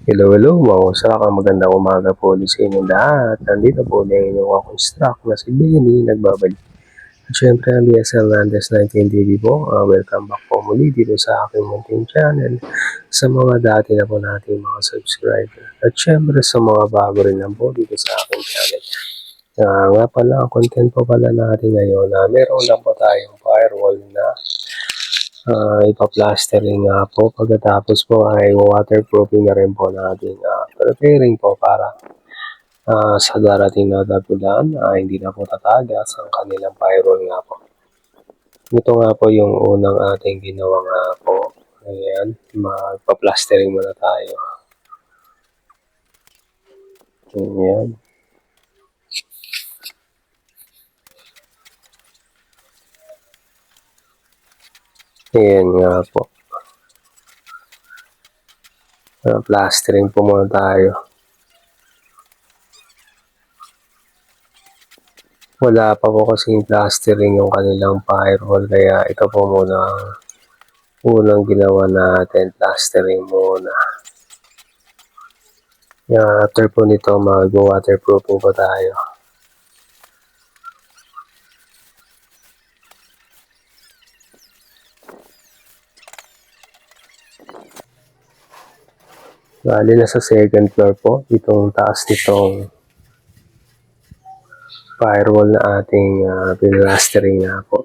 Hello, mamusta ka? Magandang umaga po ulit sa inyong lahat. Nandito po ulit ang inyong construct na si Benny nagbabalik. At syempre ang DSL Landes 19 TV po. Welcome back po muli dito sa aking munting channel. Sa mga dati na po nating mga subscriber. At syempre sa mga bago rin lang po dito sa aking channel. Nga pala, ang content po pala natin ngayon na meron lang po tayong firewall na ipa-plastering nga po. Pagkatapos po ay waterproofing na rin po natin. Preparing po para sa darating na tagulan hindi na po tatagas ang kanilang firewall nga po. Ito nga po yung unang ating ginawa nga po. Ayan, magpa-plastering muna tayo. Ayan. Ayan nga po. Plastering po muna tayo. Wala pa po kasing plastering yung kanilang firewall, kaya ito po muna ang unang ginawa natin, plastering muna. After po nito, mag-waterproofing po tayo. Bali na sa second floor po, itong taas nitong firewall na ating pinlastering nga po.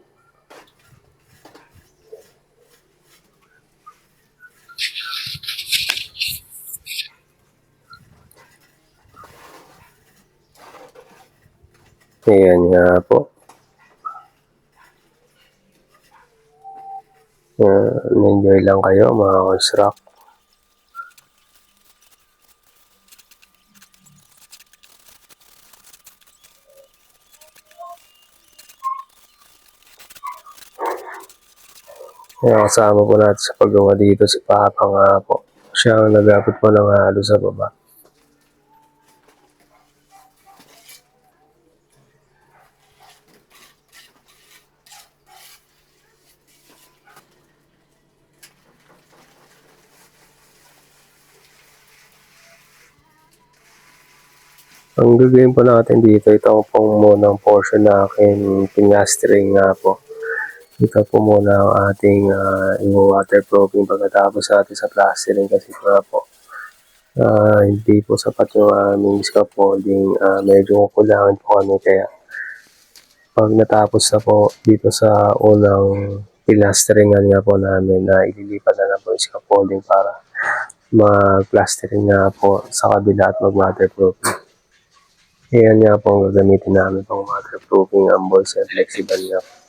Ayan nga po. Enjoy lang kayo mga construct. Kasama po natin sa paggawa dito si Papa nga po. Siya ang nagapit po ng halo sa baba. Ang gagawin po natin dito, ito pong munang portion na aking pinlastering nga po. Ito po muna ang ating waterproofing pagkatapos natin sa plastering kasi nga po hindi po sapat yung aming scaffolding. Medyo kukulangan po kami, kaya pag natapos na po dito sa unang pinlasteringan nga po namin, na ililipat na po yung scaffolding para mag-plastering nga po sa kabila at mag-waterproofing. Ayan nga po ang gagamitin namin pang waterproofing, ang balls and flexible nga po.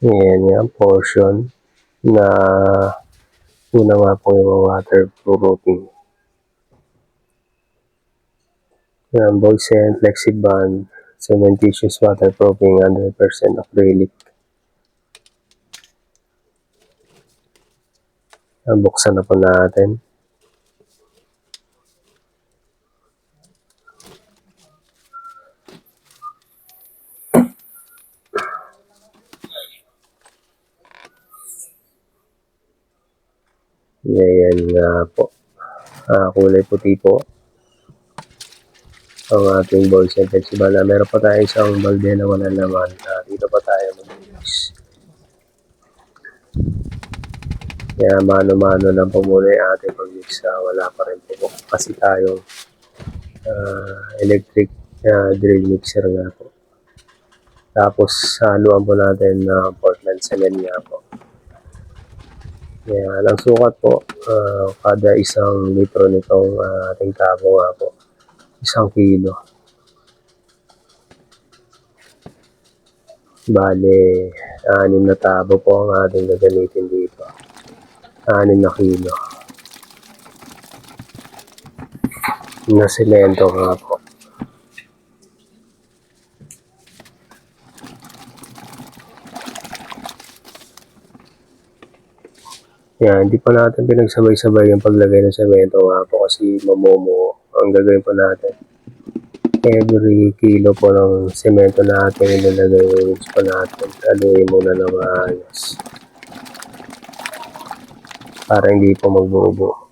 Ayan nga ang portion na una nga po yung waterproofing. Ayan, balls and flexiband, cementitious waterproofing, 100% acrylic. Buksan na po natin. Ayan nga po. Kulay puti po ang ating balls and flexible. Meron pa tayo isang balde na wala naman. Dito pa tayo mag-use. Kaya mano-mano lang po muna yung ating pag-mix. Wala pa rin po kasi tayong electric drill mixer nga po. Tapos haluan po natin na Portland cement nga po. Kaya ang sukat po, kada isang litro nitong ating tabo nga po, 1 kilo. Bale, 6 na tabo po ang ating gagamitin dito. 6 na kilo. Na semento nga po. Yan, hindi pa natin pinagsabay-sabay yung paglagay ng semento nga po kasi mamomo ang gagawin po natin. every kilo po ng semento natin ilalagay yung winch po natin. Haluin muna na maayos para hindi po magbubo.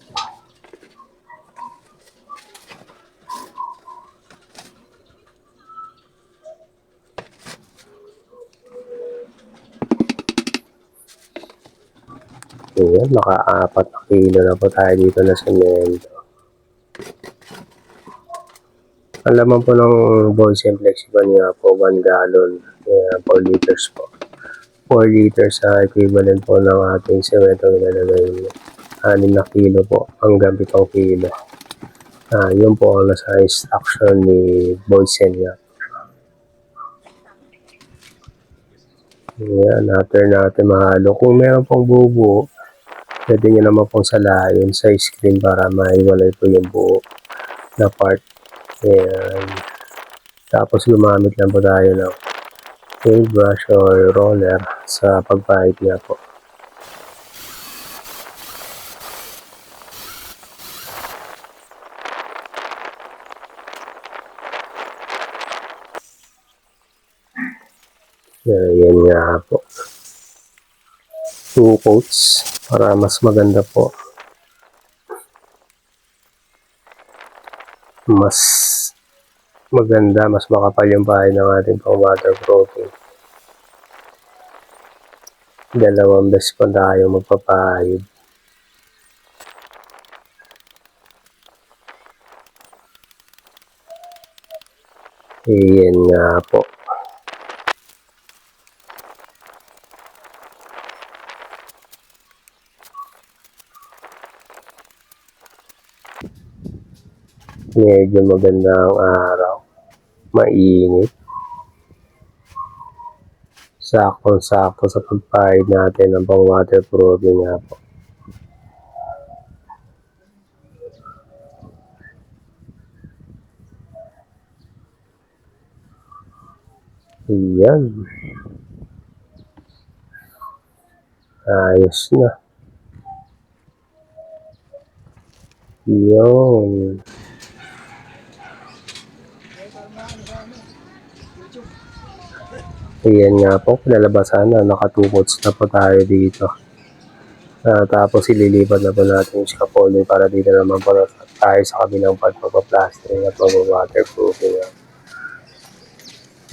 Ayan, naka-4 na kilo na po tayo dito na semento. Ang laman po ng Boysen Flexiban niya po 1 gallon, 4 liters po. 4 liters sa equivalent po ng ating semento nilalagay. 6 na kilo po hanggang 7 kilo. Yun po ang nasa instruction ni Boysen niya. Ayan, after natin mahalo. Kung meron pong buo, pwede nyo naman pong salayin sa screen para maiwalay po yung buo na part. Ayan. Tapos gumamit lang po tayo ng paintbrush or roller sa pagpahid niya po. Ayan nga po. 2 coats para mas maganda po. Mas maganda, mas makapal yung pahid ng ating pang waterproofing. 2 beses pa tayo magpapahid. Ayan nga po. Medyo maganda ang araw. Mainit. Sakto-sakto sa pagpahid natin ng pang waterproofing nga po. Ayan. Ayos na. Yun. Ayan nga po, pinalabasan na, nakatukots na po tayo dito. Tapos ililipat na po natin yung scaffolding para dito naman po tayo sa kabilang pagpaplastering at waterproofing.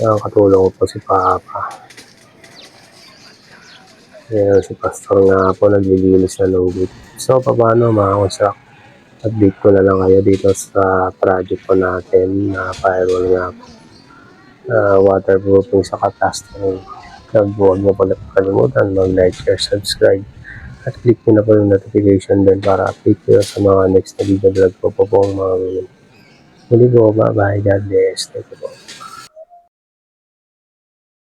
Katulong ko po si Papa. Ayan, si Pastor nga po naglilinis na ng gate. So, paano mga construct? Update ko na lang kayo dito sa project po natin na firewall nga po. Waterproofing sa plastering. Huwag mo pala kalimutan mag-like, share, subscribe at click nyo na po yung notification bell para update nyo sa mga next na video vlog ko po pong mga muli po. Bye bye, God bless. Thank you po.